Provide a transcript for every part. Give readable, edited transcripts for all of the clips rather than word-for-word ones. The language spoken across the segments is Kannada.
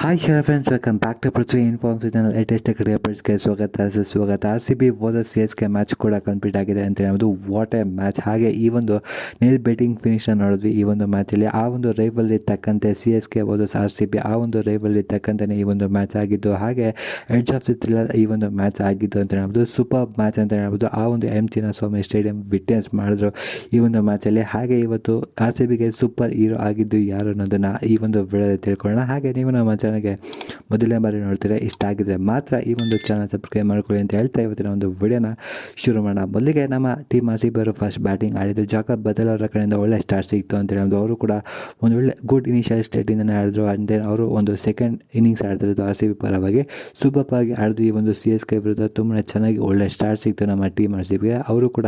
Hi hello friends, welcome back to Prithvi informs channel. Latest cricket ಅಪ್ಡೇಟ್ಸ್ಗೆ ಸ್ವಾಗತ. R C B versus C S K match ಕೂಡ ಕಂಪ್ಲೀಟ್ ಆಗಿದೆ ಅಂತ ಹೇಳ್ಬೋದು. What a match. ಹಾಗೆ ಈ ಒಂದು ನೇಲ್ ಬೇಟಿಂಗ್ ಫಿನಿಶ್ನ ನೋಡಿದ್ವಿ ಈ ಒಂದು ಮ್ಯಾಚಲ್ಲಿ. ಆ ಒಂದು ರೈವಲ್ರಿ ತಕ್ಕಂತೆ C S K versus R C B, ಆ ಒಂದು ರೈವಲ್ರಿ ತಕ್ಕಂತೆ ಈ ಒಂದು ಮ್ಯಾಚ್ ಆಗಿದ್ದು, ಹಾಗೆ ಎಡ್ಜ್ ಆಫ್ ದಿ ಥ್ರಿಲ್ಲರ್ ಈ ಒಂದು ಮ್ಯಾಚ್ ಆಗಿದ್ದು ಅಂತ ಹೇಳ್ಬೋದು. ಸೂಪರ್ ಮ್ಯಾಚ್ ಅಂತ ಹೇಳ್ಬೋದು. ಆ ಒಂದು ಎಂ ಚಿನ್ನಸ್ವಾಮಿ ಸ್ಟೇಡಿಯಂ ವಿಟ್ನೆಸ್ ಮಾಡಿದ್ರು ಈ ಒಂದು ಮ್ಯಾಚಲ್ಲಿ. ಹಾಗೆ ಇವತ್ತು ಆರ್ ಸಿ ಬಿಗೆ ಸೂಪರ್ ಹೀರೋ ಆಗಿದ್ದು ಯಾರು ಅನ್ನೋದನ್ನು ಈ ಒಂದು ವಿಡಿಯೋದಲ್ಲಿ ತಿಳ್ಕೊಳ್ಳೋಣ. ಹಾಗೆ ನೀವು ನಮ್ಮ ಚಾನಲ್ಗೆ ಮೊದಲನೇ ಬಾರಿ ನೋಡ್ತೀರಾ, ಇಷ್ಟ ಆಗಿದ್ರೆ ಮಾತ್ರ ಈ ಒಂದು ಚಾನಲ್ ಸಬ್ಸ್ಕ್ರೈಬ್ ಮಾಡ್ಕೊಳ್ಳಿ ಅಂತ ಹೇಳ್ತಾ ಇವತ್ತಿನ ಒಂದು ವಿಡಿಯೋನ ಶುರು ಮಾಡೋಣ. ಮೊದಲಿಗೆ ನಮ್ಮ ಟೀಮ್ ಆರ್ ಸಿ ಬಿ ಅವರು ಫಸ್ಟ್ ಬ್ಯಾಟಿಂಗ್ ಆಡಿದ್ದು. ಜಾಕಬ್ ಬದಲ್ ಅವರ ಕಡೆಯಿಂದ ಒಳ್ಳೆ ಸ್ಟಾರ್ಟ್ ಸಿಕ್ತು ಅಂತ ಹೇಳೋದು. ಅವರು ಕೂಡ ಒಂದು ಒಳ್ಳೆ ಗುಡ್ ಇನಿಷಿಯಲ್ ಸ್ಟೇಟಿಂದನೇ ಆಡಿದ್ರು. ಆ್ಯಂಡ್ ದೆನ್ ಅವರು ಒಂದು ಸೆಕೆಂಡ್ ಇನ್ನಿಂಗ್ಸ್ ಆಡ್ತಿರೋದು ಆರ್ ಸಿ ಬಿ ಪರವಾಗಿ ಸೂಪರ್ ಆಗಿ ಆಡಿದ್ರು. ಈ ಒಂದು ಸಿ ಎಸ್ ಕೆ ವಿರುದ್ಧ ತುಂಬಾ ಚೆನ್ನಾಗಿ ಒಳ್ಳೆ ಸ್ಟಾರ್ಟ್ ಸಿಕ್ತು ನಮ್ಮ ಟೀಮ್ ಆರ್ ಸಿ ಬಿಗೆ. ಅವರು ಕೂಡ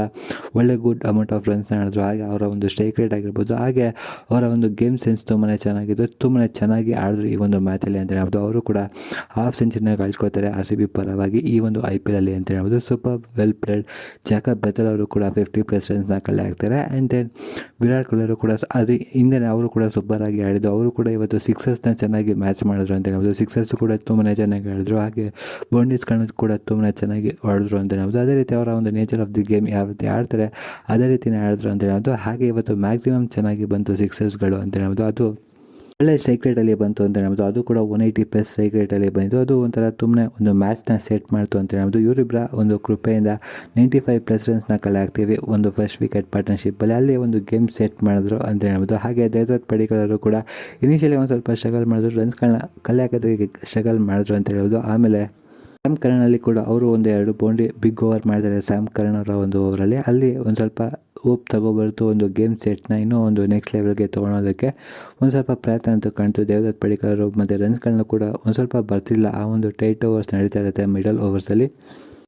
ಒಳ್ಳೆ ಗುಡ್ ಅಮೌಂಟ್ ಆಫ್ ರನ್ಸ್ನ ಆಡಿದ್ರು. ಹಾಗೆ ಅವರ ಒಂದು ಸ್ಟ್ರೈಕ್ ರೇಟ್ ಆಗಿರ್ಬೋದು, ಹಾಗೆ ಅವರ ಒಂದು ಗೇಮ್ ಸೆನ್ಸ್ ತುಂಬಾ ಚೆನ್ನಾಗಿದ್ದು, ತುಂಬಾ ಚೆನ್ನಾಗಿ ಆಡಿದ್ರು ಈ ಒಂದು ಮ್ಯಾಚಲ್ಲಿ ಅಂತ ಹೇಳ್ಬೋದು. ಅವರು ಕೂಡ ಹಾಫ್ ಸೆಂಚುರಿನ ಗಳಿಸ್ಕೋತಾರೆ ಆರ್ ಸಿ ಬಿ ಪರವಾಗಿ ಈ ಒಂದು ಐ ಪಿ ಎಲ್ ಅಲ್ಲಿ ಅಂತ ಹೇಳ್ಬೋದು. Super well played. Jacob Bethell ಅವರು ಕೂಡ 50+ ರನ್ಸ್ನ ಕಲೆ ಹಾಕ್ತಾರೆ. ಆ್ಯಂಡ್ ದೆನ್ ವಿರಾಟ್ ಕೊಹ್ಲಿ ಅವರು ಕೂಡ ಅದು ಹಿಂದೆ ಅವರು ಕೂಡ ಸೂಪರ್ ಆಗಿ ಆಡಿದ್ದು. ಅವರು ಕೂಡ ಇವತ್ತು ಸಿಕ್ಸಸ್ನ ಚೆನ್ನಾಗಿ ಮ್ಯಾಚ್ ಮಾಡಿದ್ರು ಅಂತ ಹೇಳ್ಬೋದು. ಸಿಕ್ಸಸ್ ಕೂಡ ತುಂಬಾ ಚೆನ್ನಾಗಿ ಆಡಿದ್ರು. ಹಾಗೆ ಬೌಂಡರೀಸ್ಗಳನ್ನು ಕೂಡ ತುಂಬಾ ಚೆನ್ನಾಗಿ ಹೊಡೆದ್ರು ಅಂತ ಹೇಳ್ಬೋದು. ಅದೇ ರೀತಿ ಅವರ ಒಂದು ನೇಚರ್ ಆಫ್ ದಿ ಗೇಮ್ ಯಾವ ರೀತಿ ಆಡ್ತಾರೆ ಅದೇ ರೀತಿನೇ ಆಡಿದ್ರು ಅಂತ ಹೇಳ್ಬೋದು. ಹಾಗೆ ಇವತ್ತು ಮ್ಯಾಕ್ಸಿಮಮ್ ಚೆನ್ನಾಗಿ ಬಂತು ಸಿಕ್ಸರ್ಸ್ಗಳು ಅಂತ ಹೇಳ್ಬೋದು. ಅದು ಒಳ್ಳೆ ಸ್ಟ್ರೈಕ್ ರೇಟಲ್ಲಿ ಬಂತು ಅಂತ ಹೇಳ್ಬೋದು. ಅದು ಕೂಡ 180+ ಸ್ಟ್ರೈಕ್ ರೇಟಲ್ಲಿ ಬಂತು. ಅದು ಒಂಥರ ತುಂಬನೇ ಒಂದು ಮ್ಯಾಚ್ನ ಸೆಟ್ ಮಾಡ್ತು ಅಂತ ಹೇಳ್ಬೋದು. ಇವರಿಬ್ಬರ ಒಂದು ಕೃಪೆಯಿಂದ 95+ ರನ್ಸ್ನ ಕಲೆ ಹಾಕ್ತೀವಿ ಒಂದು ಫಸ್ಟ್ ವಿಕೆಟ್ ಪಾರ್ಟ್ನರ್ಶಿಪ್ಪಲ್ಲಿ. ಅಲ್ಲಿ ಒಂದು ಗೇಮ್ ಸೆಟ್ ಮಾಡಿದ್ರು ಅಂತ ಹೇಳ್ಬೋದು. ಹಾಗೆ ದೇವದತ್ ಪಡಿಕ್ಕಲ್ ಅವರು ಕೂಡ ಇನಿಷಿಯಲಿ ಒಂದು ಸ್ವಲ್ಪ ಸ್ಟ್ರಗಲ್ ಮಾಡಿದ್ರು, ರನ್ಸ್ಗಳನ್ನ ಕಲೆ ಹಾಕೋದಕ್ಕೆ ಸ್ಟ್ರಗಲ್ ಮಾಡಿದ್ರು ಅಂತ ಹೇಳ್ಬೋದು. ಆಮೇಲೆ ಸ್ಯಾಮ್ ಕರ್ನಲ್ಲಿ ಕೂಡ ಅವರು ಒಂದು 2 ಬೌಂಡ್ರಿ ಬಿಗ್ ಓವರ್ ಮಾಡಿದ್ದಾರೆ ಸ್ಯಾಮ್ ಕರ್ನ್ ಅವರ ಒಂದು ಓವರಲ್ಲಿ. ಅಲ್ಲಿ ಒಂದು ಸ್ವಲ್ಪ ಹೋಪ್ ತಗೊಬರ್ತು ಒಂದು ಗೇಮ್ ಸೆಟ್ನ ಇನ್ನೂ ಒಂದು ನೆಕ್ಸ್ಟ್ ಲೆವೆಲ್ಗೆ ತೊಗೊಳೋದಕ್ಕೆ ಒಂದು ಸ್ವಲ್ಪ ಪ್ರಯತ್ನ ಅಂತೂ ಕಾಣ್ತು ದೇವದತ್ ಪಡಿಕ್ಕಲ್ ಅವರು. ಮತ್ತು ರನ್ಸ್ಗಳನ್ನ ಕೂಡ ಒಂದು ಸ್ವಲ್ಪ ಬರ್ತಿಲ್ಲ. ಆ ಒಂದು ಟೈಟ್ ಓವರ್ಸ್ ನಡೀತಾ ಇರುತ್ತೆ ಮಿಡಲ್ ಓವರ್ಸಲ್ಲಿ.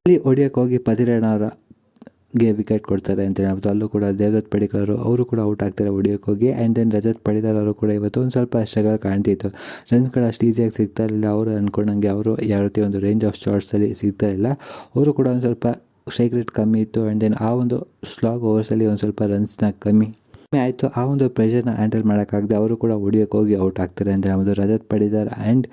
ಅಲ್ಲಿ ಹೊಡಿಯೋಕ್ಕೆ ಹೋಗಿ ಪತಿರಾಣ ಅವರಿಗೆ ವಿಕೆಟ್ ಕೊಡ್ತಾರೆ ಅಂತ ಹೇಳ್ಬೋದು. ಅಲ್ಲೂ ಕೂಡ ದೇವದತ್ ಪಡಿಕ್ಕಲ್ ಅವರು ಕೂಡ ಔಟ್ ಆಗ್ತಾರೆ ಹೊಡಿಯೋಕ್ಕೆ ಹೋಗಿ. ಆ್ಯಂಡ್ ದೆನ್ ರಜತ್ ಪಡಿದಾರ್ ಅವರು ಕೂಡ ಇವತ್ತು ಒಂದು ಸ್ವಲ್ಪ ಸ್ಟ್ರಗಲ್ ಕಾಣ್ತಿತ್ತು. ರನ್ಸ್ಗಳು ಅಷ್ಟು ಈಸಿಯಾಗಿ ಸಿಗ್ತಾ ಇರಲಿಲ್ಲ. ಅವರು ಅಂದ್ಕೊಂಡಂಗೆ ಅವರು ಯಾವ ರೀತಿ ಒಂದು ರೇಂಜ್ ಆಫ್ ಶಾಟ್ಸಲ್ಲಿ ಸಿಗ್ತಾ ಇಲ್ಲ. ಅವರು ಕೂಡ ಒಂದು ಸ್ವಲ್ಪ ಸ್ಟ್ರೈಕ್ ರೇಟ್ ಕಮ್ಮಿ ಇತ್ತು. ಆ್ಯಂಡ್ ದೆನ್ ಆ ಒಂದು ಸ್ಲಾಗ್ ಓವರ್ಸಲ್ಲಿ ಒಂದು ಸ್ವಲ್ಪ ರನ್ಸ್ನ ಕಮ್ಮಿ ಆಯಿತು. ಆ ಒಂದು ಪ್ರೆಷರ್ನ ಹ್ಯಾಂಡಲ್ ಮಾಡೋಕ್ಕಾಗದೆ ಅವರು ಕೂಡ ಹೊಡಿಯೋಕ್ಕೆ ಹೋಗಿ ಔಟ್ ಆಗ್ತಾರೆ ಅಂತ ಹೇಳ್ಬೋದು. ರಜತ್ ಪಡಿದಾರ್ ಆ್ಯಂಡ್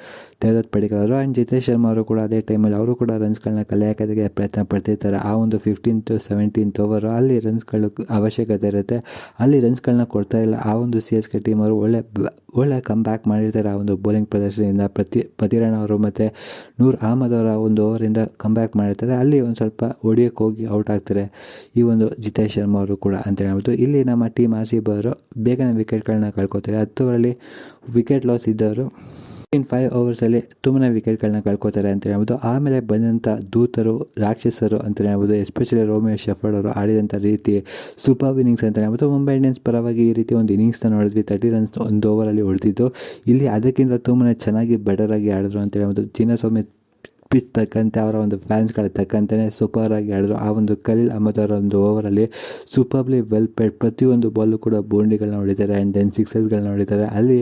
ದೇವದತ್ ಪಡಿಕ್ಕಲ್ ಅವರು. ಆ್ಯಂಡ್ ಜಿತೇಶ್ ಶರ್ಮಾ ಅವರು ಕೂಡ ಅದೇ ಟೈಮಲ್ಲಿ ಅವರು ಕೂಡ ರನ್ಸ್ಗಳನ್ನ ಕಲೆ ಹಾಕೋದಕ್ಕೆ ಪ್ರಯತ್ನ ಪಡ್ತಿರ್ತಾರೆ. ಆ ಒಂದು 15th 17th ಓವರು ಅಲ್ಲಿ ರನ್ಸ್ಗಳು ಅವಶ್ಯಕತೆ ಇರುತ್ತೆ. ಅಲ್ಲಿ ರನ್ಸ್ಗಳನ್ನ ಕೊಡ್ತಾ ಇಲ್ಲ ಆ ಒಂದು ಸಿ ಎಸ್ ಕೆ ಟೀಮ್ ಅವರು. ಒಳ್ಳೆ ಕಮ್ ಬ್ಯಾಕ್ ಮಾಡಿರ್ತಾರೆ ಆ ಒಂದು ಬೌಲಿಂಗ್ ಪ್ರದರ್ಶನದಿಂದ. ಪತಿರಾಣ ಅವರು ಮತ್ತು ನೂರ್ ಅಹಮದ್ ಅವರ ಒಂದು ಓವರಿಂದ ಕಮ್ ಬ್ಯಾಕ್ ಮಾಡಿರ್ತಾರೆ. ಅಲ್ಲಿ ಒಂದು ಸ್ವಲ್ಪ ಹೊಡಿಯೋಕ್ಕೆ ಹೋಗಿ ಔಟ್ ಆಗ್ತಾರೆ ಈ ಒಂದು ಜಿತೇಶ್ ಶರ್ಮಾ ಅವರು ಕೂಡ ಅಂತ ಹೇಳ್ಬೋದು. ಇಲ್ಲಿ ನಮ್ಮ ಟೀಮ್ ಆರ್ ಸಿ ಬಿ ಅವರು ಬೇಗನೆ ವಿಕೆಟ್ಗಳನ್ನ ಕಳ್ಕೊತಾರೆ. 10 ಓವರಲ್ಲಿ ವಿಕೆಟ್ ಲಾಸ್ ಇದ್ದವರು ಇನ್ 5 ಓವರ್ಸಲ್ಲಿ ತುಂಬಾ ವಿಕೆಟ್ಗಳನ್ನ ಕಳ್ಕೊತಾರೆ ಅಂತ ಹೇಳ್ಬೋದು. ಆಮೇಲೆ ಬಂದಂಥ ದೂತರು ರಾಕ್ಷಸರು ಅಂತ ಹೇಳ್ಬೋದು. ಎಸ್ಪೆಷಲಿ ರೋಮಿಯೋ ಶೆಫರ್ಡ್ ಅವರು ಆಡಿದಂಥ ರೀತಿ ಸೂಪರ್ ಇನ್ನಿಂಗ್ಸ್ ಅಂತ ಹೇಳ್ಬೋದು. ಮುಂಬೈ ಇಂಡಿಯನ್ಸ್ ಪರವಾಗಿ ಈ ರೀತಿ ಒಂದು ಇನ್ನಿಂಗ್ಸ್ನ ನೋಡಿದ್ವಿ. 30 ರನ್ಸ್ ಒಂದು ಓವರಲ್ಲಿ ಹೊಡೆದಿದ್ದು. ಇಲ್ಲಿ ಅದಕ್ಕಿಂತ ತುಂಬಾ ಚೆನ್ನಾಗಿ ಬೆಟರಾಗಿ ಆಡಿದ್ರು ಅಂತ ಹೇಳ್ಬೋದು. ಚಿನ್ನಸ್ವಾಮಿ ಪಿಚ್ ತಕ್ಕಂತೆ ಅವರ ಒಂದು ಫ್ಯಾನ್ಸ್ಗಳ ತಕ್ಕಂತೆಯೇ ಸೂಪರ್ ಆಗಿ ಆಡಿದ್ರು. ಆ ಒಂದು ಖಲೀಲ್ ಅಹಮದ್ ಅವರ ಒಂದು ಓವರಲ್ಲಿ ಸೂಪರ್ಲಿ ವೆಲ್ ಪೇಡ್. ಪ್ರತಿಯೊಂದು ಬಾಲು ಕೂಡ ಬೌಂಡ್ರಿಗಳನ್ನ ಹೊಡಿತಾರೆ ಆ್ಯಂಡ್ ದೆನ್ ಸಿಕ್ಸಸ್ಗಳನ್ನ ಹೊಡಿತಾರೆ. ಅಲ್ಲಿ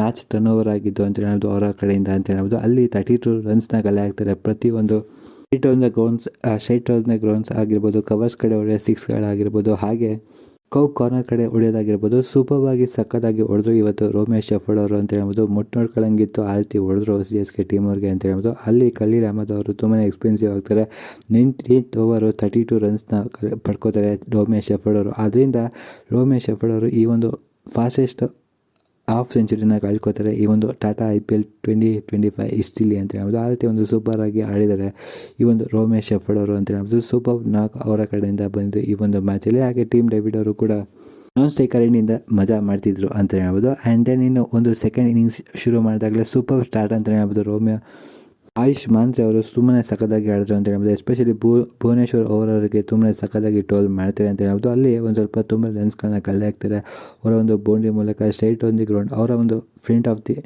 ಮ್ಯಾಚ್ ಟರ್ನ್ ಓವರ್ ಆಗಿದ್ದು ಅಂತ ಹೇಳ್ಬೋದು ಅವರ ಕಡೆಯಿಂದ ಅಂತ ಹೇಳ್ಬೋದು. ಅಲ್ಲಿ 32 ರನ್ಸ್ನ ಕಲೆ ಹಾಕ್ತಾರೆ. ಪ್ರತಿಯೊಂದು ಸ್ಟ್ರೈಟ್ ಆನ್ ದ ಗ್ರೌಂಡ್ಸ್ ಆಗಿರ್ಬೋದು, ಕವರ್ಸ್ ಕಡೆ ಹೊಡೆಯೋ ಸಿಕ್ಸ್ಗಳಾಗಿರ್ಬೋದು, ಹಾಗೆ ಕಾರ್ನರ್ ಕಡೆ ಹೊಡೆಯೋದಾಗಿರ್ಬೋದು, ಸೂಪರ್ವಾಗಿ ಸಕ್ಕತ್ತಾಗಿ ಹೊಡೆದ್ರು ಇವತ್ತು ರೋಮಿಯೋ ಶೆಫರ್ಡ್ ಅವರು ಅಂತ ಹೇಳ್ಬೋದು. ನೋಡ್ಕೊಳ್ಳಂಗಿತ್ತು ಆ ರೀತಿ ಹೊಡೆದ್ರು ಸಿ ಎಸ್ ಕೆ ಟೀಮ್ ಅವ್ರಿಗೆ ಅಂತ ಹೇಳ್ಬೋದು. ಅಲ್ಲಿ ಖಲೀಲ್ ಅಹಮದ್ ಅವರು ತುಂಬಾ ಎಕ್ಸ್ಪೆನ್ಸಿವ್ ಆಗ್ತಾರೆ. 19th ಓವರು 32 ರನ್ಸ್ನ ಪಡ್ಕೋತಾರೆ ರೋಮಿಯೋ ಶೆಫರ್ಡ್ ಅವರು. ಅದರಿಂದ ರೋಮಿಯೋ ಶೆಫರ್ಡ್ ಅವರು ಈ ಒಂದು ಫಾಸ್ಟೆಸ್ಟ್ ಹಾಫ್ ಸೆಂಚುರಿನ ಕಳ್ಕೊತಾರೆ ಈ ಒಂದು ಟಾಟಾ IPL 2025 ಹಿಸ್ಟ್ರಿಲಿ ಅಂತ ಹೇಳ್ಬೋದು. ಆ ರೀತಿ ಒಂದು ಸೂಪರ್ ಆಗಿ ಆಡಿದ್ದಾರೆ ಈ ಒಂದು ರೋಮಿಯೋ ಶೆಫರ್ಡ್ ಅವರು ಅಂತ ಹೇಳ್ಬೋದು. ಸೂಪರ್ ನಾಕ್ ಅವರ ಕಡೆಯಿಂದ ಬಂದು ಈ ಒಂದು ಮ್ಯಾಚಲ್ಲಿ. ಹಾಗೆ ಟೀಮ್ ಡೇವಿಡ್ ಅವರು ಕೂಡ ನಾನ್ ಸ್ಟ್ರೈಕರ್ ಇಂದ ಮಜಾ ಮಾಡ್ತಿದ್ರು ಅಂತ ಹೇಳ್ಬೋದು. ಆ್ಯಂಡ್ ದೆನ್ ಇನ್ನು ಒಂದು ಸೆಕೆಂಡ್ ಇನ್ನಿಂಗ್ಸ್ ಶುರು ಮಾಡಿದಾಗಲೇ ಸೂಪರ್ ಸ್ಟಾರ್ಟ್ ಅಂತ ಹೇಳ್ಬೋದು. ಆಯುಷ್ ಮಾನ್ರೆ ಅವರು ತುಂಬಾ ಸಕ್ಕತ್ತಾಗಿ ಆಡಿದ್ರು ಅಂತ ಹೇಳ್ಬೋದು. ಎಸ್ಪೆಷಲಿ ಭುವನೇಶ್ವರ್ ಅವರಿಗೆ ತುಂಬಾ ಸಕ್ಕತ್ತಾಗಿ ಟೋಲ್ ಮಾಡ್ತಾರೆ ಅಂತ ಹೇಳ್ಬೋದು. ಅಲ್ಲಿ ಒಂದು ಸ್ವಲ್ಪ ತುಂಬ ರನ್ಸ್ಗಳನ್ನ ಕಲೆ ಹಾಕ್ತಾರೆ ಅವರ ಒಂದು ಬೌಂಡ್ರಿ ಮೂಲಕ. ಸ್ಟ್ರೈಟ್ ಆನ್ ದಿ ಗ್ರೌಂಡ್ ಅವರ ಒಂದು ಫ್ರಂಟ್ ಆಫ್ ದಿ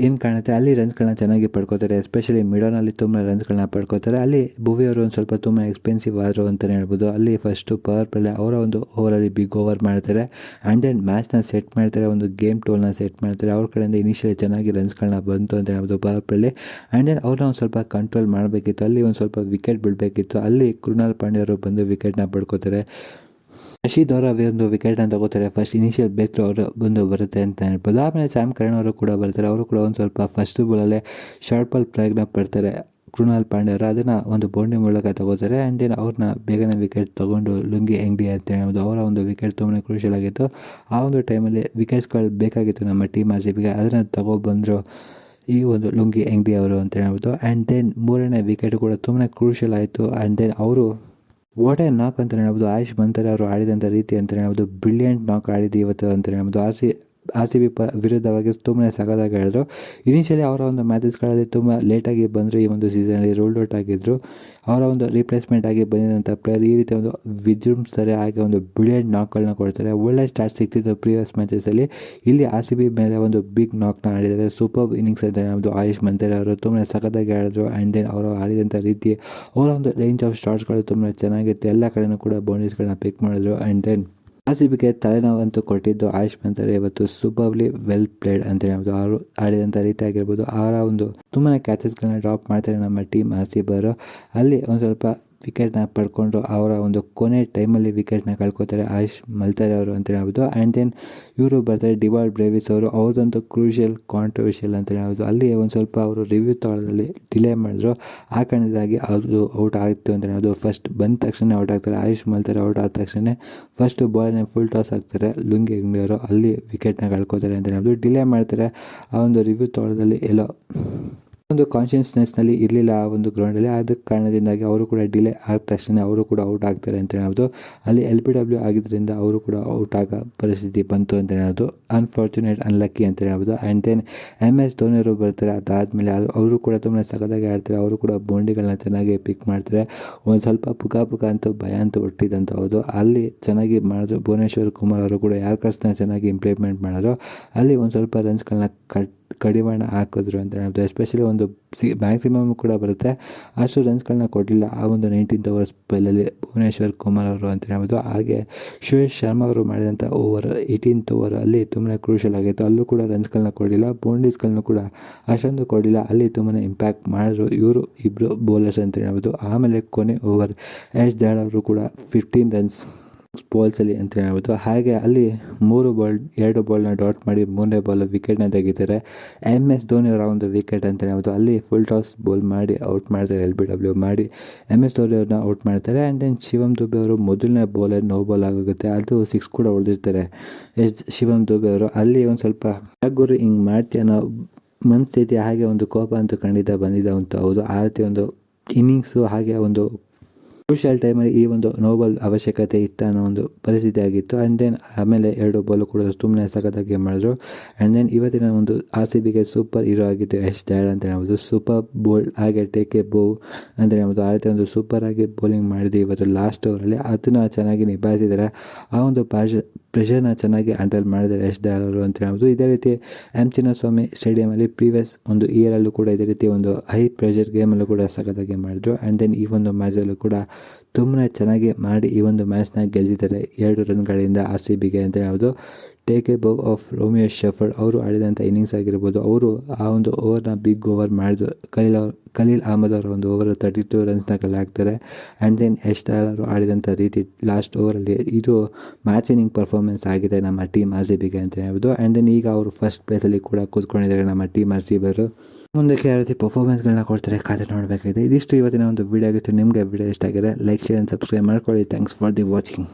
ಏನು ಕಾಣುತ್ತೆ ಅಲ್ಲಿ ರನ್ಸ್ಗಳನ್ನ ಚೆನ್ನಾಗಿ ಪಡ್ಕೋತಾರೆ. ಎಸ್ಪೆಷಲಿ ಮಿಡೋನಲ್ಲಿ ತುಂಬ ರನ್ಸ್ಗಳನ್ನ ಪಡ್ಕೋತಾರೆ. ಅಲ್ಲಿ ಭುವಿ ಅವರು ಒಂದು ಸ್ವಲ್ಪ ತುಂಬ ಎಕ್ಸ್ಪೆನ್ಸಿವ್ ಆದರು ಅಂತಲೇ ಹೇಳ್ಬೋದು. ಅಲ್ಲಿ ಫಸ್ಟು ಪವರ್ ಪ್ಲೇ ಅವರ ಒಂದು ಓವರಲ್ಲಿ ಬಿಗ್ ಓವರ್ ಮಾಡ್ತಾರೆ. ಆ್ಯಂಡ್ ದೆನ್ ಮ್ಯಾಚ್ನ ಸೆಟ್ ಮಾಡ್ತಾರೆ, ಒಂದು ಗೇಮ್ ಟೋಲ್ನ ಸೆಟ್ ಮಾಡ್ತಾರೆ. ಅವ್ರ ಕಡೆಯಿಂದ ಇನಿಷಿಯಲಿ ಚೆನ್ನಾಗಿ ರನ್ಸ್ಗಳನ್ನ ಬಂತು ಅಂತ ಹೇಳ್ಬೋದು ಪವರ್ ಪ್ಲೇ. ಆ್ಯಂಡ್ ದೆನ್ ಅವ್ರನ್ನ ಒಂದು ಸ್ವಲ್ಪ ಕಂಟ್ರೋಲ್ ಮಾಡಬೇಕಿತ್ತು. ಅಲ್ಲಿ ಒಂದು ಸ್ವಲ್ಪ ವಿಕೆಟ್ ಬಿಡಬೇಕಿತ್ತು. ಅಲ್ಲಿ ಕೃಣಾಲ್ ಪಾಂಡ್ಯ ಅವರು ಬಂದು ವಿಕೆಟ್ನ ಪಡ್ಕೋತಾರೆ. ರಶೀದ್ ಅವರ ಒಂದು ವಿಕೆಟ್ನ ತಗೋತಾರೆ. ಫಸ್ಟ್ ಇನಿಷಿಯಲ್ ಬ್ರೇಕ್ ಅವರು ಬಂದು ಬರುತ್ತೆ ಅಂತ ಹೇಳ್ಬೋದು. ಆಮೇಲೆ ಸ್ಯಾಮ್ ಕರಣ್ ಅವರು ಕೂಡ ಬರ್ತಾರೆ. ಅವರು ಕೂಡ ಒಂದು ಸ್ವಲ್ಪ ಫಸ್ಟ್ ಬಾಲಲ್ಲೇ ಶಾರ್ಟ್ ಬಾಲ್ ಪ್ರಯತ್ನ ಪಡ್ತಾರೆ. ಕೃಣಾಲ್ ಪಾಂಡ್ಯ ಅವರು ಅದನ್ನು ಒಂದು ಬೌಂಡ್ರಿ ಮೂಲಕ ತಗೋತಾರೆ. ಆ್ಯಂಡ್ ದೆನ್ ಅವ್ರನ್ನ ಬೇಗನೆ ವಿಕೆಟ್ ತೊಗೊಂಡು ಲುಂಗಿ ಎಂಗ್ಡಿ ಅಂತ ಹೇಳ್ಬೋದು ಅವರ ಒಂದು ವಿಕೆಟ್ ತುಂಬಾ ಕ್ರೂಷಿಯಲ್ ಆಗಿತ್ತು. ಆ ಒಂದು ಟೈಮಲ್ಲಿ ವಿಕೆಟ್ಸ್ಗಳು ಬೇಕಾಗಿತ್ತು ನಮ್ಮ ಟೀಮ್ RCBಗೆ. ಅದನ್ನು ತಗೊಬಂದರು ಈ ಒಂದು ಲುಂಗಿ ಎಂಗ್ಡಿ ಅವರು ಅಂತ ಹೇಳ್ಬೋದು. ಆ್ಯಂಡ್ ದೆನ್ ಮೂರನೇ ವಿಕೆಟ್ ಕೂಡ ತುಂಬಾ ಕ್ರೂಷಿಯಲ್ ಆಯಿತು. ಆ್ಯಂಡ್ ದೆನ್ ಅವರು ವಾಟ್ ಎ ನಾಕ್ ಅಂತ ಹೇಳ್ಬೋದು. ಆಯುಷ್ ಮಂತರೆ ಅವರು ಆಡಿದಂಥ ರೀತಿ ಅಂತ ಹೇಳ್ಬೋದು, ಬ್ರಿಲಿಯಂಟ್ ನಾಕ್ ಆಡಿದ್ದು ಇವತ್ತು ಅಂತ ಹೇಳ್ಬೋದು. RCB ವಿರುದ್ಧವಾಗಿ ತುಂಬಾ ಸಖತ್ತಾಗಿ ಆಡಿದ್ರು. ಇನಿಷಿಯಲಿ ಅವರ ಒಂದು ಮ್ಯಾಚಸ್ಗಳಲ್ಲಿ ತುಂಬ ಲೇಟಾಗಿ ಬಂದರು. ಈ ಒಂದು ಸೀಸನಲ್ಲಿ ರೂಲ್ಡ್ ಔಟ್ ಆಗಿದ್ದರು. ಅವರ ಒಂದು ರಿಪ್ಲೇಸ್ಮೆಂಟ್ ಆಗಿ ಬಂದಿದ್ದಂಥ ಪ್ಲೇಯರ್ ಈ ರೀತಿ ಒಂದು ವಿಜೃಂಭಿಸ್ತಾರೆ. ಹಾಗೆ ಒಂದು ಬ್ರಿಲಿಯಂಟ್ ನಾಕ್ಗಳನ್ನ ಕೊಡ್ತಾರೆ. ಒಳ್ಳೆ ಸ್ಟಾರ್ಟ್ ಸಿಗ್ತಿತ್ತು ಪ್ರೀವಿಯಸ್ ಮ್ಯಾಚಸಲ್ಲಿ. ಇಲ್ಲಿ RCB ಮೇಲೆ ಒಂದು ಬಿಗ್ ನಾಕ್ನ ಆಡಿದ್ದಾರೆ. ಸೂಪರ್ ಇನ್ನಿಂಗ್ಸ್ ಅಂತ ಹೇಳ್ಬೋದು. ಆಯುಷ್ ಮಂತರೆ ಅವರು ತುಂಬಾ ಸಖತ್ತಾಗಿ ಆಡಿದ್ರು. ಆ್ಯಂಡ್ ದೆನ್ ಅವರು ಆಡಿದಂಥ ರೀತಿ, ಅವರ ಒಂದು ರೇಂಜ್ ಆಫ್ ಶಾಟ್ಸ್ಗಳು ತುಂಬ ಚೆನ್ನಾಗಿತ್ತು. ಎಲ್ಲ ಕಡೆಯೂ ಕೂಡ ಬೌಂಡ್ರೀಸ್ಗಳನ್ನ ಪಿಕ್ ಮಾಡಿದ್ರು. ಆ್ಯಂಡ್ ದೆನ್ RCBಗೆ ತಲೆನೋವಂತೂ ಕೊಟ್ಟಿದ್ದು ಆಯುಷ್ ಮಂತರೆ ಇವತ್ತು ಸೂಪರ್ಲಿ ವೆಲ್ ಪ್ಲೇಡ್ ಅಂತ ಹೇಳ್ಬೋದು. ಅವರು ಆಡಿದಂಥ ರೀತಿ ಆಗಿರ್ಬೋದು, ಅವರ ಒಂದು ತುಂಬಾ ಕ್ಯಾಚಸ್ಗಳನ್ನ ಡ್ರಾಪ್ ಮಾಡ್ತಾರೆ ನಮ್ಮ ಟೀಮ್ RCB ಅವರು. ಅಲ್ಲಿ ಒಂದು ಸ್ವಲ್ಪ ವಿಕೆಟ್ನ ಪಡ್ಕೊಂಡು ಅವರ ಒಂದು ಕೊನೆ ಟೈಮಲ್ಲಿ ವಿಕೆಟ್ನ ಕಳ್ಕೊತಾರೆ ಆಯುಷ್ ಮಲ್ತಾರೆ ಅವರು ಅಂತ ಹೇಳ್ಬೋದು. ಆ್ಯಂಡ್ ದೆನ್ ಇವರು ಬರ್ತಾರೆ ಡಿವಾಲ್ಡ್ ಬ್ರೇವಿಸ್ ಅವರು. ಅವ್ರದ್ದಂತೂ ಕ್ರೂಷಿಯಲ್ ಕಾಂಟ್ರವರ್ಷಿಯಲ್ ಅಂತ ಹೇಳ್ಬೋದು. ಅಲ್ಲಿ ಒಂದು ಸ್ವಲ್ಪ ಅವರು ರಿವ್ಯೂ ತೊಗೊಳ್ಳೋದ್ರಲ್ಲಿ ಡಿಲೇ ಮಾಡಿದ್ರು. ಆ ಕಾರಣದಿಂದಾಗಿ ಅದು ಔಟ್ ಆಗಿತ್ತು ಅಂತ ಹೇಳ್ಬೋದು. ಫಸ್ಟ್ ಬಂದ ತಕ್ಷಣ ಔಟ್ ಆಗ್ತಾರೆ. ಆಯುಷ್ ಮಲ್ತಾರೆ ಔಟ್ ಆದ ತಕ್ಷಣ ಫಸ್ಟ್ ಬಾಲ್ನ ಫುಲ್ ಟಾಸ್ ಆಗ್ತಾರೆ ಲುಂಗಿ ಎಂಗ್ಡಿ ಅವರು. ಅಲ್ಲಿ ವಿಕೆಟ್ನ ಕಳ್ಕೊತಾರೆ ಅಂತ ಹೇಳ್ಬೋದು. ಡಿಲೇ ಮಾಡ್ತಾರೆ. ಆ ಒಂದು ರಿವ್ಯೂ ತೊಗೊಳ್ಳೋದ್ರಲ್ಲಿ ಎಲ್ಲೋ ಒಂದು ಕಾನ್ಷಿಯಸ್ನೆಸ್ನಲ್ಲಿ ಇರಲಿಲ್ಲ ಆ ಒಂದು ಗ್ರೌಂಡಲ್ಲಿ. ಆದ ಕಾರಣದಿಂದಾಗಿ ಅವರು ಕೂಡ ಡಿಲೇ ಆದ ತಕ್ಷಣ ಅವರು ಕೂಡ ಔಟ್ ಆಗ್ತಾರೆ ಅಂತ ಹೇಳ್ಬೋದು. ಅಲ್ಲಿ LBW ಆಗಿದ್ದರಿಂದ ಅವರು ಕೂಡ ಔಟ್ ಆಗೋ ಪರಿಸ್ಥಿತಿ ಬಂತು ಅಂತ ಹೇಳ್ಬೋದು. ಅನ್ಫಾರ್ಚುನೇಟ್ ಅನ್ಲಕ್ಕಿ ಅಂತ ಹೇಳ್ಬೋದು. ಆ್ಯಂಡ್ ದೆನ್ MS ಧೋನಿ ಅವರು ಬರ್ತಾರೆ. ಅದಾದಮೇಲೆ ಅವರು ಕೂಡ ತುಂಬ ಸಖತ್ತಾಗಿ ಆಡ್ತಾರೆ. ಅವರು ಕೂಡ ಬೌಂಡ್ರಿಗಳನ್ನ ಚೆನ್ನಾಗಿ ಪಿಕ್ ಮಾಡ್ತಾರೆ. ಒಂದು ಸ್ವಲ್ಪ ಪುಕ ಅಂತೂ ಭಯ ಅಂತೂ ಹುಟ್ಟಿದಂತ ಹೌದು. ಅಲ್ಲಿ ಚೆನ್ನಾಗಿ ಮಾಡಿದ್ರು. ಭುವನೇಶ್ವರ್ ಕುಮಾರ್ ಅವರು ಕೂಡ ಯಾರ್ಕರ್ಸ್ನ ಚೆನ್ನಾಗಿ ಇಂಪ್ಲಿಮೆಂಟ್ ಮಾಡಿದ್ರು. ಅಲ್ಲಿ ಒಂದು ಸ್ವಲ್ಪ ರನ್ಸ್ಗಳನ್ನ ಕಡಿವಾಣ ಹಾಕಿದ್ರು ಅಂತ ಹೇಳ್ಬೋದು. ಎಸ್ಪೆಷಲಿ ಒಂದು ಮ್ಯಾಕ್ಸಿಮಮ್ ಕೂಡ ಬರುತ್ತೆ, ಅಷ್ಟು ರನ್ಸ್ಗಳನ್ನ ಕೊಡಲಿಲ್ಲ ಆ ಒಂದು 19th ಓವರ್ ಸ್ಪೆಲ್ಲಲ್ಲಿ ಭುವನೇಶ್ವರ್ ಕುಮಾರ್ ಅವರು ಅಂತ ಹೇಳ್ಬೋದು. ಹಾಗೆ ಶ್ರೇಯಸ್ ಶರ್ಮಾ ಅವರು ಮಾಡಿದಂಥ 18th ಓವರ್ ಅಲ್ಲಿ ತುಂಬಾ ಕ್ರೂಷಿಯಲ್ ಆಗಿತ್ತು. ಅಲ್ಲೂ ಕೂಡ ರನ್ಸ್ಗಳನ್ನ ಕೊಡಲಿಲ್ಲ, ಬೌಂಡ್ರೀಸ್ಗಳನ್ನ ಕೂಡ ಅಷ್ಟೊಂದು ಕೊಡಲಿಲ್ಲ. ಅಲ್ಲಿ ತುಂಬಾ ಇಂಪ್ಯಾಕ್ಟ್ ಮಾಡಿದ್ರು ಇವರು ಇಬ್ಬರು ಬೌಲರ್ಸ್ ಅಂತ ಹೇಳ್ಬೋದು. ಆಮೇಲೆ ಕೊನೆ ಓವರ್ ಯಶ್ ದಯಾಳ್ ಅವರು ಕೂಡ 15 ರನ್ಸ್ ಬಾಲ್ಸಲ್ಲಿ ಅಂತ ಹೇಳ್ಬೋದು. ಹಾಗೆ ಅಲ್ಲಿ 2 ಬಾಲ್ನ ಡಾಟ್ ಮಾಡಿ 3ನೇ ಬಾಲ್ ವಿಕೆಟ್ನ ತೆಗಿತಾರೆ. MS ಧೋನಿ ಅವರ ಒಂದು ವಿಕೆಟ್ ಅಂತ ಹೇಳ್ಬೋದು. ಅಲ್ಲಿ ಫುಲ್ ಟಾಸ್ ಬಾಲ್ ಮಾಡಿ ಔಟ್ ಮಾಡ್ತಾರೆ. LBW ಮಾಡಿ MS ಧೋನಿ ಅವ್ರನ್ನ ಔಟ್ ಮಾಡ್ತಾರೆ. ಆ್ಯಂಡ್ ದೆನ್ ಶಿವಮ್ ದುಬೆ ಅವರು ಮೊದಲನೇ ಬಾಲಲ್ಲಿ ನೋ ಬಾಲ್ ಆಗೋಗುತ್ತೆ. ಅದು 6 ಕೂಡ ಹೊಡೆದಿರ್ತಾರೆ ಶಿವಮ್ ದುಬೆ ಅವರು. ಅಲ್ಲಿ ಒಂದು ಸ್ವಲ್ಪ ಗುರು ಹಿಂಗೆ ಮಾಡ್ತೀಯ ಅನ್ನೋ ಮನಸ್ಥಿತಿ, ಹಾಗೆ ಒಂದು ಕೋಪ ಅಂತೂ ಖಂಡಿತ ಬಂದಿದೆ ಅಂತ ಹೌದು. ಆ ರೀತಿ ಒಂದು ಇನ್ನಿಂಗ್ಸು ಹಾಗೆ ಒಂದು ಕ್ರೂಷಿಯಲ್ ಟೈಮಲ್ಲಿ ಈ ಒಂದು ನೋಬಲ್ ಅವಶ್ಯಕತೆ ಇತ್ತು ಅನ್ನೋ ಒಂದು ಪರಿಸ್ಥಿತಿ ಆಗಿತ್ತು. ಆ್ಯಂಡ್ ದೆನ್ ಆಮೇಲೆ 2 ಬಾಲು ಕೂಡ ತುಂಬಾ ಸಖತ್ತಾಗಿ ಮಾಡಿದ್ರು. ಆ್ಯಂಡ್ ದೆನ್ ಇವತ್ತಿನ ಒಂದು RCBಗೆ ಸೂಪರ್ ಹೀರೋ ಆಗಿತ್ತು ಯಶ್ ದಯಾಳ್ ಅಂತ ಹೇಳ್ಬೋದು. ಸೂಪರ್ ಬೋಲ್ಡ್ ಹಾಗೆ ಟೇಕ್ ಎ ಬೌ ಅಂತ ಹೇಳ್ಬೋದು. ಆ ರೀತಿ ಒಂದು ಸೂಪರ್ ಆಗಿ ಬೌಲಿಂಗ್ ಮಾಡಿದ್ದು ಇವತ್ತು ಲಾಸ್ಟ್ ಓವರಲ್ಲಿ. ಅದನ್ನು ಚೆನ್ನಾಗಿ ನಿಭಾಯಿಸಿದ್ದಾರೆ. ಆ ಒಂದು ಪ್ರೆಷರ್ನ ಚೆನ್ನಾಗಿ ಹ್ಯಾಂಡಲ್ ಮಾಡಿದ್ದಾರೆ ಯಶ್ ದಯಾಳ್ ಅವರು ಅಂತ ಹೇಳ್ಬೋದು. ಇದೇ ರೀತಿ M ಚಿನ್ನಸ್ವಾಮಿ ಸ್ಟೇಡಿಯಮಲ್ಲಿ ಪ್ರೀವಿಯಸ್ ಒಂದು ಇಯರಲ್ಲೂ ಕೂಡ ಇದೇ ರೀತಿ ಒಂದು ಹೈ ಪ್ರೆಷರ್ ಗೇಮಲ್ಲೂ ಕೂಡ ಸಖತ್ತಾಗಿ ಮಾಡಿದ್ರು. ಆ್ಯಂಡ್ ದೆನ್ ಈ ಒಂದು ಮ್ಯಾಚಲ್ಲೂ ಕೂಡ ತುಂಬಾ ಚೆನ್ನಾಗಿ ಮಾಡಿ ಈ ಒಂದು ಮ್ಯಾಚ್ನ ಗೆಲ್ಲಿಸಿದ್ದಾರೆ 2 ರನ್ಗಳಿಂದ RCBಗೆ ಅಂತ ಹೇಳ್ಬೋದು. Take a bow of Romeo Shepherd ಅವರು ಆಡಿದಂಥ ಇನ್ನಿಂಗ್ಸ್ ಆಗಿರ್ಬೋದು. ಅವರು ಆ ಒಂದು ಓವರ್ನ ಬಿಗ್ ಓವರ್ ಮಾಡಿದ್ರು. ಖಲೀಲ್ ಅಹ್ಮದ್ ಅವರ ಒಂದು ಓವರ್ 32 ರನ್ಸ್ನ ಕಲೆ ಹಾಕ್ತಾರೆ. ಆ್ಯಂಡ್ ದೆನ್ ಯಶ್ ದಯಾಳ್ ಅವರು ಆಡಿದಂಥ ರೀತಿ ಲಾಸ್ಟ್ ಓವರಲ್ಲಿ ಇದು ಮ್ಯಾಚ್ ವಿನ್ನಿಂಗ್ ಪರ್ಫಾರ್ಮೆನ್ಸ್ ಆಗಿದೆ ನಮ್ಮ ಟೀಮ್ RCBಗೆ ಅಂತ ಹೇಳ್ಬೋದು. ಆ್ಯಂಡ್ ದೆನ್ ಈಗ ಅವರು ಫಸ್ಟ್ ಪ್ಲೇಸಲ್ಲಿ ಕೂಡ ಕೂತ್ಕೊಂಡಿದ್ದಾರೆ ನಮ್ಮ ಟೀಮ್ RCB ಅವರು. ಮುಂದಕ್ಕೆ ಯಾವ ರೀತಿ ಪರ್ಫಾರ್ಮೆನ್ಸ್ಗಳನ್ನ ಕೊಡ್ತಾರೆ ಕಾದು ನೋಡಬೇಕಾಗಿದೆ. ಇದಿಷ್ಟು ಇವತ್ತಿನ ಒಂದು ವಿಡಿಯೋ ಆಗಿತ್ತು. ನಿಮಗೆ ವಿಡಿಯೋ ಇಷ್ಟ ಆಗಿದೆ ಲೈಕ್, ಶೇರ್ ಆ್ಯಂಡ್ ಸಬ್ಸ್ಕ್ರೈಬ್ ಮಾಡ್ಕೊಳ್ಳಿ. Thanks for the watching.